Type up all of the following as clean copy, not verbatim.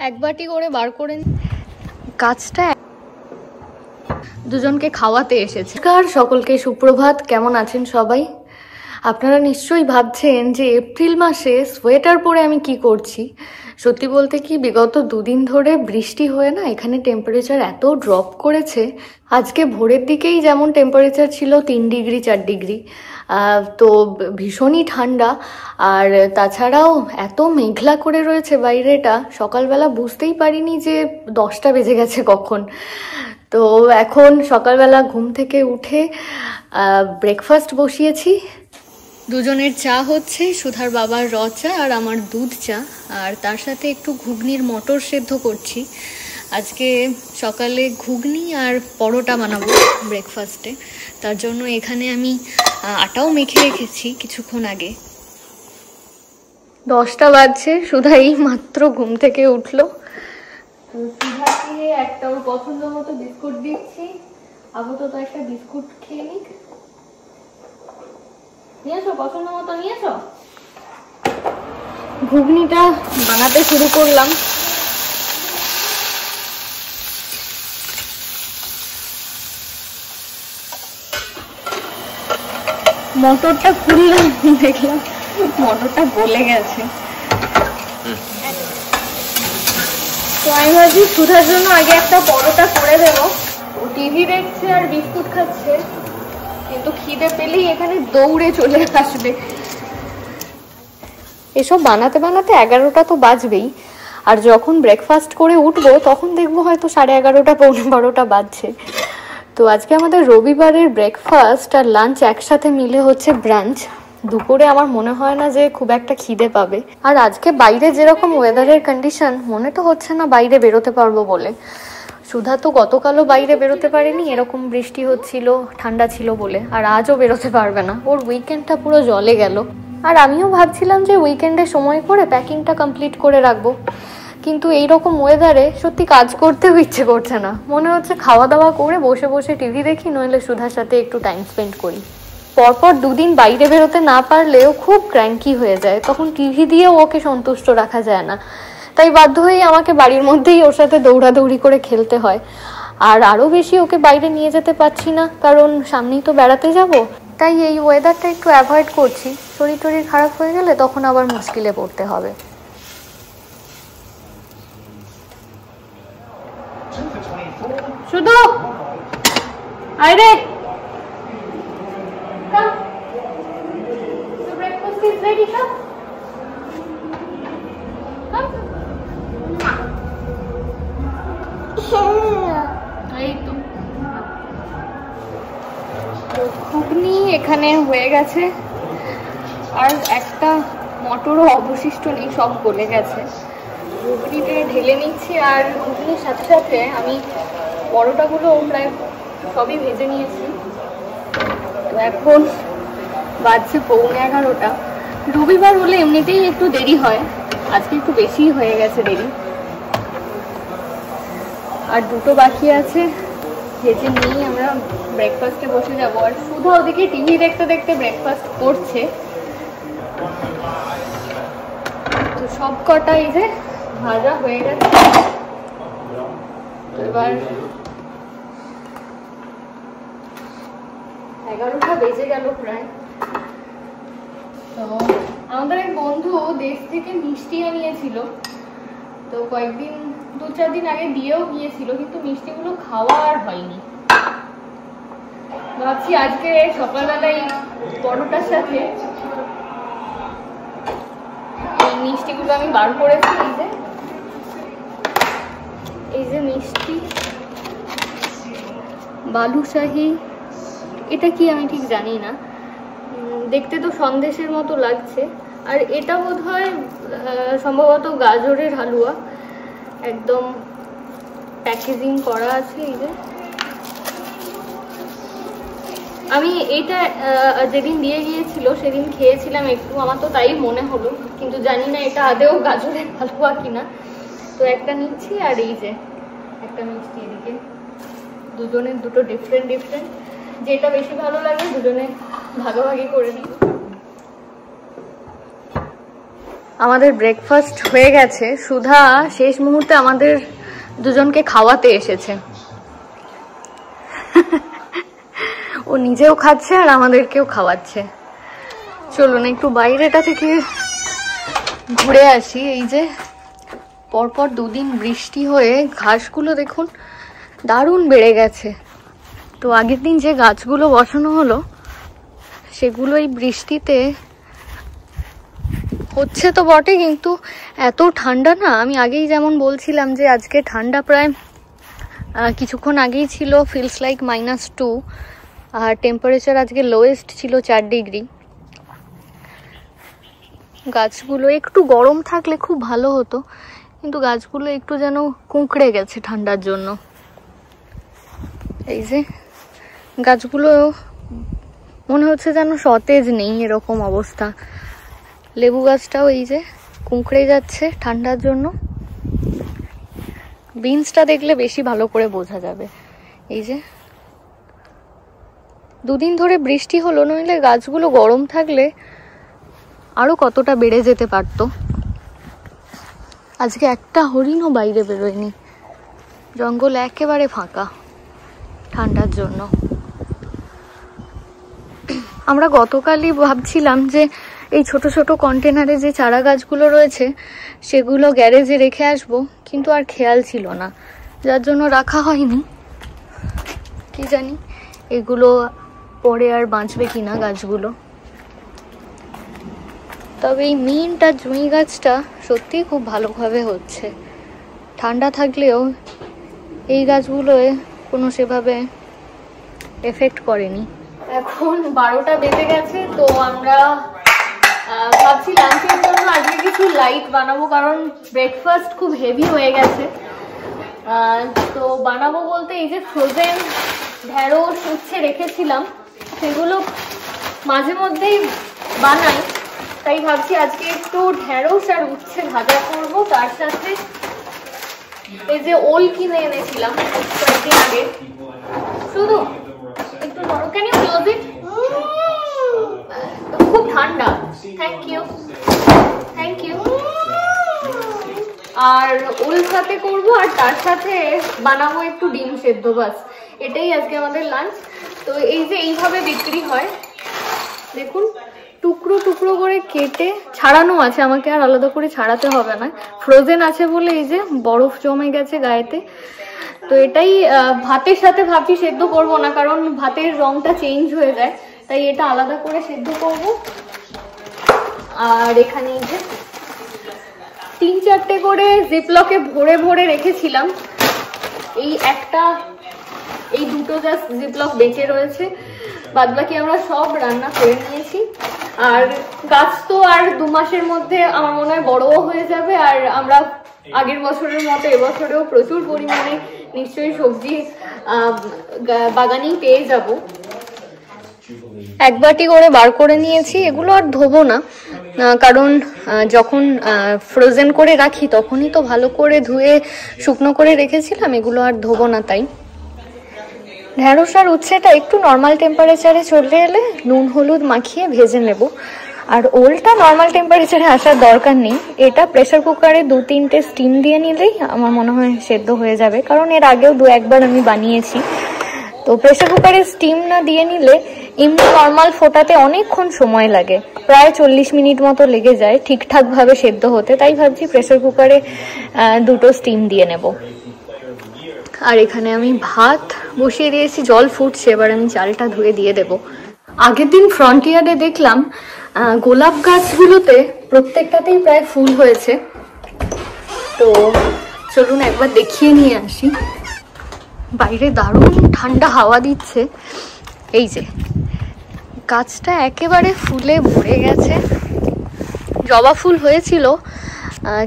এক বাটি করে বার করে কাজটা দুজনকে খাওয়াতে এসেছে। নমস্কার সকলকে, সুপ্রভাত। কেমন আছেন সবাই? আপনারা নিশ্চয়ই ভাবছেন যে এপ্রিল মাসে সোয়েটার পরে আমি কি করছি। সত্যি বলতে কি, বিগত দুদিন ধরে বৃষ্টি হয়ে না এখানে টেম্পারেচার এত ড্রপ করেছে। আজকে ভোরের দিকেই যেমন টেম্পারেচার ছিল 3 ডিগ্রি 4 ডিগ্রি, তো ভীষণই ঠান্ডা। আর তাছাড়াও এত মেঘলা করে রয়েছে বাইরেটা, সকালবেলা বুঝতেই পারিনি যে 10টা বেজে গেছে কখন। তো এখন সকালবেলা ঘুম থেকে উঠে ব্রেকফাস্ট বসিয়েছি। দুজনের চা হচ্ছে, সুধার বাবার র চা আর আমার দুধ চা, আর তার সাথে একটু ঘুগনির মটর সেদ্ধ করছি। আজকে সকালে ঘুগনি আর পরোটা বানাবো ব্রেকফাস্টে, তার জন্য এখানে আমি আটাও মেখে রেখেছি কিছুক্ষণ আগে। 10টা বাজছে, সুধা এই মাত্র ঘুম থেকে উঠলো। সুধাকে একটা ওর পছন্দ মতো বিস্কুট দিচ্ছি। আপাতত একটা বিস্কুট খেয়ে নিক। নিয়েছো পছন্দ মতো? নিয়েছো? ঘুগনিটা বানাতে শুরু করলাম। মটরটা খুললাম, দেখলাম মটরটা গলে গেছে। তো আমি ভাবছি সুধার জন্য আগে একটা পরোটা করে দেবো। ও টিভি দেখছে আর বিস্কুট খাচ্ছে, কিন্তু খিদে পেলেই এখানে দৌড়ে চলে আসবে। এসব বানাতে বানাতে 11টা তো বাজবেই, আর যখন ব্রেকফাস্ট করে উঠবো তখন দেখবো হয়তো 11:30 পৌনে 12টা বাজছে। তো আজকে আমাদের রবিবারের ব্রেকফাস্ট আর লাঞ্চ একসাথে মিলে হচ্ছে ব্রাঞ্চ। দুপুরে আমার মনে হয় না যে খুব একটা খিদে পাবে। আর আজকে বাইরে যেরকম ওয়েদারের কন্ডিশন, মনে তো হচ্ছে না বাইরে বেরোতে পারবো বলে। সুধা তো গতকালও বাইরে বেরোতে পারেনি, এরকম বৃষ্টি হচ্ছিল, ঠান্ডা ছিল বলে। আর আজও বেরোতে পারবে না, ওর উইকেন্ডটা পুরো জলে গেল। আর আমিও ভাবছিলাম যে উইকেন্ডে সময় করে প্যাকিংটা কমপ্লিট করে রাখবো, কিন্তু এইরকম ওয়েদারে সত্যি কাজ করতেও ইচ্ছে করছে না। মনে হচ্ছে খাওয়া দাওয়া করে বসে বসে টিভি দেখি, নইলে সুধার সাথে একটু টাইম স্পেন্ড করি। পরপর দুদিন বাইরে বেরোতে না পারলেও খুব ক্র্যাঙ্কি হয়ে যায়, তখন টিভি দিয়েও ওকে সন্তুষ্ট রাখা যায় না। তাই বাধ্য হয়ে আমাকে বাড়ির মধ্যেই ওর সাথে দৌড়াদৌড়ি করে খেলতে হয়। আর আরও বেশি ওকে বাইরে নিয়ে যেতে পারছি না, কারণ সামনেই তো বেড়াতে যাব। তাই এই ওয়েদারটা একটু অ্যাভয়েড করছি। শরীর টরীর খারাপ হয়ে গেলে তখন আবার মুশকিলে পড়তে হবে। শুধু আরে breakfast is ready, come. এই তো ঘুগনি এখানে হয়ে গেছে, আর একটা মটরও অবশিষ্ট নেই, সব গলে গেছে। ঘুগনিতে ঢেলে নিচ্ছি, আর ঘুগনির সাথে সাথে আমি পরোটাগুলো প্রায় সবই ভেজে নিয়েছি। তো এখন বাজছে পৌনে 11টা। রবিবার হলে এমনিতেই একটু দেরি হয়, আজকে একটু বেশি হয়ে গেছে দেরি। আর দুটো বাকি আছে, ভেজে নিয়ে আমরা ব্রেকফাস্টে বসে যাবো। আর সুধা ওদিকে টিভি দেখতে দেখতে ব্রেকফাস্ট করছে। তো সব কটা এই যে ভাজা হয়ে গেছে। এবার 11টা বেজে গেল প্রায়। তো আমাদের এক বন্ধু দেশ থেকে মিষ্টি আনিয়েছিল, তো কয়েকদিন 2-4 দিন আগে দিয়েও গিয়েছিল, কিন্তু মিষ্টিগুলো খাওয়া আর হয়নি। ভাবছি আজকে সকালবেলায় পরোটার সাথে এই মিষ্টিগুলো আমি বার করেছি। এই যে মিষ্টি বালুশাহী, এটা কি আমি ঠিক জানি না, দেখতে তো সন্দেশের মতো লাগছে। আর এটা বোধহয় সম্ভবত গাজরের হালুয়া, একদম প্যাকেজিং করা আছে। এই যে আমি এইটা যেদিন দিয়ে গিয়েছিল সেদিন খেয়েছিলাম একটু, আমার তো তাই মনে হলো, কিন্তু জানি না এটা আদেও গাজরের হালুয়া কিনা। তো একটা নিচ্ছি, আর এই যে একটা মিষ্টি এদিকে। দুজনের দুটো ডিফারেন্ট ডিফারেন্ট, যেটা বেশি ভালো লাগে দুজনে ভাগাভাগি করে নিই। আমাদের ব্রেকফাস্ট হয়ে গেছে। সুধা শেষ মুহূর্তে আমাদের দুজনকে খাওয়াতে এসেছে। ও নিজেও খাচ্ছে আর আমাদেরকেও খাওয়াচ্ছে। চলুন একটু বাইরেটা থেকে ঘুরে আসি। এই যে পরপর দুদিন বৃষ্টি হয়ে ঘাসগুলো দেখুন দারুণ বেড়ে গেছে। তো আগের দিন যে গাছগুলো বসানো হলো সেগুলো এই বৃষ্টিতে হচ্ছে তো বটে, কিন্তু এত ঠান্ডা না। আমি আগেই যেমন বলছিলাম যে আজকে ঠান্ডা প্রায় কিছুক্ষণ আগেই ছিল ফিলস লাইক -2, আর টেম্পারেচার আজকে লোয়েস্ট ছিল 4 ডিগ্রি। গাছগুলো একটু গরম থাকলে খুব ভালো হতো, কিন্তু গাছগুলো একটু যেন কুঁকড়ে গেছে ঠান্ডার জন্য। এই যে গাছগুলো মনে হচ্ছে যেন সতেজ নেই, এরকম অবস্থা। লেবু গাছটাও এই যে কুঁকড়ে যাচ্ছে ঠান্ডার জন্য। বিনসটা দেখলে বেশি ভালো করে বোঝা যাবে। এই যে দুদিন ধরে বৃষ্টি হলো, নইলে গাছগুলো গরম থাকলে আরো কতটা বেড়ে যেতে পারতো। আজকে একটা হরিণও বাইরে বেরোয়নি, জঙ্গল একেবারে ফাঁকা ঠান্ডার জন্য। আমরা গতকালই ভাবছিলাম যে এই ছোট ছোট কন্টেনারে যে চারা গাছগুলো রয়েছে সেগুলো গ্যারেজে রেখে আসবো, কিন্তু আর খেয়াল ছিল না, যার জন্য রাখা হয়নি। কি জানি এগুলো পরে আর বাঁচবে কিনা গাছগুলো। তবে এই মিন্ট আর জুঁই গাছটা সত্যিই খুব ভালোভাবে হচ্ছে। ঠান্ডা থাকলেও এই গাছগুলোয় কোনো সেভাবে এফেক্ট করেনি। এখন 12টা বেজে গেছে, তো আমরা ভাবছি লাঞ্চের জন্য আজকে কিছু লাইট বানাবো, কারণ ব্রেকফাস্ট খুব হেভি হয়ে গেছে। তো বানাবো বলতে এই যে ফ্রোজেন ঢেঁড়স উচ্ছে রেখেছিলাম, সেগুলো মাঝে মধ্যেই বানাই। তাই ভাবছি আজকে একটু ঢেঁড়স আর উচ্ছে ভাজা করবো। তার সাথে এই যে ওল কিনে এনেছিলাম কয়েকদিন আগে, শুধু একটু বড়। Can you close it? খুব ঠান্ডা। Thank you, thank you. আর ওল সাথে করবো, আর তার সাথে বানাবো একটু ডিম সেদ্ধ। বাস এটাই আজকে আমাদের লাঞ্চ। তো এই যে এইভাবে বিক্রি হয়, দেখুন টুকরো টুকরো করে কেটে ছাড়ানো আছে, আমাকে আর আলাদা করে ছাড়াতে হবে না। ফ্রোজেন আছে বলে এই যে বরফ জমে গেছে গায়েতে। তো এটাই ভাতের সাথে ভাবছি সেদ্ধ করবো না, কারণ ভাতের রংটা চেঞ্জ হয়ে যায়, তাই এটা আলাদা করে সেদ্ধ করব। আর এখানে এই যে 3-4টে করে জিপলকে ভরে ভরে রেখেছিলাম। এই দুটো জাস্ট জিপলক বেঁচে রয়েছে, বাদবাকি আমরা সব রান্না করে নিয়েছি। আর গাছ তো আর 2 মাসের মধ্যে আমার মনে হয় বড়ও হয়ে যাবে, আর আমরা আগের বছরের মতো এবছরেও প্রচুর পরিমাণে নিশ্চয়ই সবজি বাগানেই পেয়ে যাব। 1 বাটি করে বার করে নিয়েছি। এগুলো আর ধোবো না, কারণ যখন ফ্রোজেন করে রাখি তখনই তো ভালো করে ধুয়ে শুকনো করে রেখেছিলাম, এগুলো আর ধোবো না। তাই ঢেঁড়স আর উচ্ছেটা একটু নর্মাল টেম্পারেচারে চলে এলে নুন হলুদ মাখিয়ে ভেজে নেব। আর ওলটা নর্মাল টেম্পারেচারে আসার দরকার নেই, এটা প্রেসার কুকারে 2-3টে স্টিম দিয়ে নিলেই আমার মনে হয় সেদ্ধ হয়ে যাবে, কারণ এর আগেও 2-1 বার আমি বানিয়েছি। তো প্রেসার কুকারে স্টিম না দিয়ে নিলে এমনি নর্মাল ফোটাতে অনেকক্ষণ সময় লাগে, প্রায় 40 মিনিট মতো লেগে যায় ঠিকঠাক ভাবে সেদ্ধ হতে। তাই ভাবছি প্রেসার কুকারে 2টো স্টিম দিয়ে নেব। আর এখানে আমি ভাত বসিয়ে দিয়েছি, জল ফুটছে, এবার আমি চালটা ধুয়ে দিয়ে দেব। আগের দিন ফ্রন্টিয়ারে দেখলাম গোলাপ গাছগুলোতে প্রত্যেকটাতেই প্রায় ফুল হয়েছে। তো চলুন একবার দেখিয়ে নিয়ে আসি। বাইরে দারুণ ঠান্ডা হাওয়া দিচ্ছে। এই যে গাছটা একেবারে ফুলে ভরে গেছে। জবা ফুল হয়েছিল,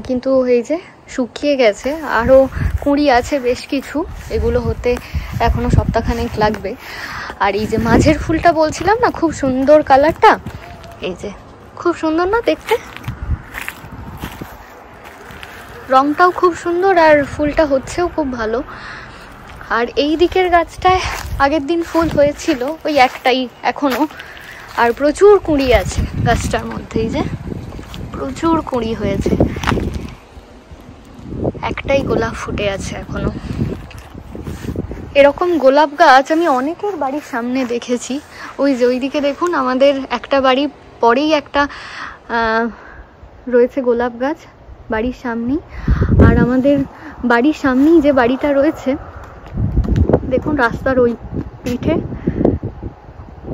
কিন্তু এই যে শুকিয়ে গেছে। আরও কুঁড়ি আছে বেশ কিছু, এগুলো হতে এখনো সপ্তাহখানেক লাগবে। আর এই যে মাঝের ফুলটা বলছিলাম না, খুব সুন্দর কালারটা, এই যে খুব সুন্দর না দেখতে, রংটাও খুব সুন্দর আর ফুলটা হচ্ছেও খুব ভালো। আর এই দিকের গাছটায় আগের দিন ফুল হয়েছিল ওই একটাই এখনো, আর প্রচুর কুঁড়ি আছে গাছটার মধ্যে। এই যে প্রচুর কুঁড়ি হয়েছে, একটাই গোলাপ ফুটে আছে এখনো। এরকম গোলাপ গাছ আমি অনেকের বাড়ির সামনে দেখেছি। ওই যে ওইদিকে দেখুন, আমাদের একটা বাড়ি পরেই একটা রয়েছে গোলাপ গাছ বাড়ির সামনেই। আর আমাদের বাড়ির সামনেই যে বাড়িটা রয়েছে দেখুন রাস্তার ওই পিঠে,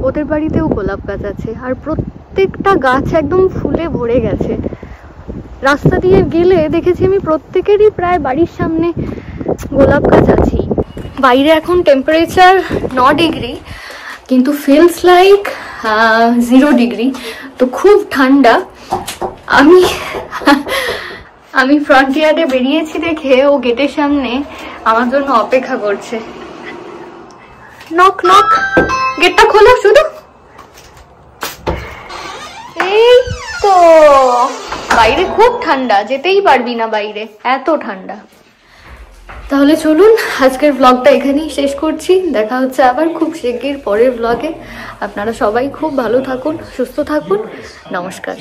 ওদের বাড়িতেও গোলাপ গাছ আছে। আর প্রত্যেকটা গাছ একদম ফুলে ভরে গেছে। রাস্তা দিয়ে গেলে দেখেছি আমি প্রত্যেকেরই প্রায় বাড়ির সামনে গোলাপ গাছ আছেই। বাইরে এখন টেম্পারেচার 9 ডিগ্রি, কিন্তু ফিলস লাইক 0 ডিগ্রি, তো খুব ঠান্ডা। আমি ফ্রন্ট ইয়ার্ডে বেরিয়েছি দেখে ও গেটের সামনে আমার জন্য অপেক্ষা করছে। নক নক, গেটটা খোলো শুধু। এই তো, বাইরে খুব ঠান্ডা, যেতেই পারবি না বাইরে, এত ঠান্ডা। তাহলে চলুন আজকের ব্লগটা এখানেই শেষ করছি। দেখা হচ্ছে আবার খুব শিগগির পরের ব্লগে। আপনারা সবাই খুব ভালো থাকুন, সুস্থ থাকুন। নমস্কার।